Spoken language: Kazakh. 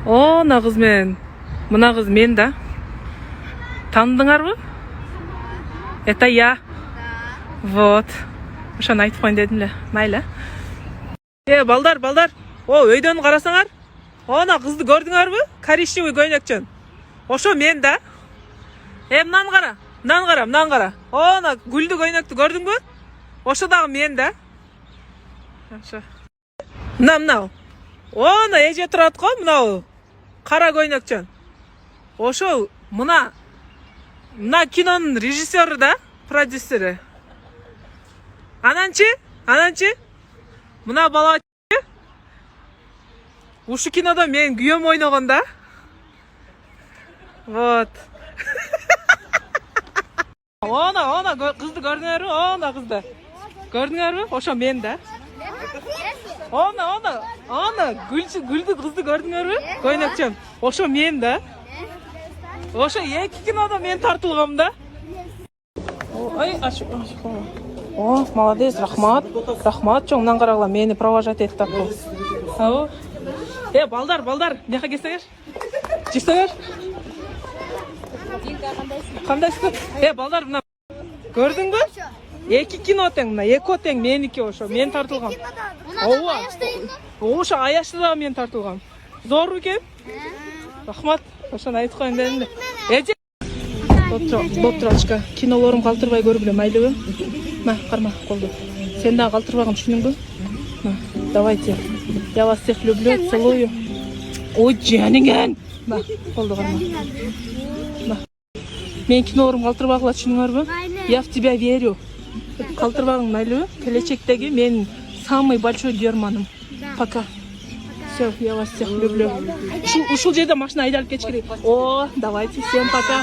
О, мына кыз мен. Мына кыз мен да. Таныдыңарбы? Это я. Вот. Ошону айтып коеюн дедим эле. Майлы. Балдар. О, өйдөн карасаңар. Ана кызды көрдүңөрбү? Коричневый көйнөкчөн. Ошо мен да. Мынаны кара. Мынаны кара. Ана гүлдү көйнөктү көрдүңбү? Ошо дагы мен да. Ошо. Мынау. Ана эже турат го, мынау. Кара көйнөкчөн. Ошо мына кинонун режиссеру да, продюсери. Ананчы? Мына бала ушу кинодо мен күйөөм ойногон да. Вот. Она кызды көрдүңөрбү? Ана кызды. Көрдүңөрбү? Ошо мен да. Ана гүлдү кызды көрдүңөрбү? Көйнөкчөн. Ошо мен да. Ошо эки кинодо мен тартылгам да. Ой, О, молодец, рахмат. Рахмат, чоң мындан карагыла мени провожать этип таптым. Ау. Балдар, мияка келсеңер. Жесеңер. Кандайсың? Балдар, мына көрдүңбү? Эки кино тең, мына эко тең меники ошо. Мен тартылгам. Ооба. Ошо аячта да мен тартылгам. Зор экен? Рахмат. Ошону айтып коеюн дедим. Эже. Ботрачка, кинолорум калтырбай көргүлө, майлыбы? На, карма колду. Сен дагы калтырбагын түшүнүңбү? На, давайте. Я вас всех люблю, целую. Ой, жаныңан. На, колду карма. На. Мен кинолорум калтырбагыла түшүнүңөрбү? Я в тебя верю. Калтырбагың майлыбы? Келечектеги мен самый большой германым. Пока. Все, я вас всех люблю. Ушул жерде машина айдалып кетиш керек. О, давайте, всем пока.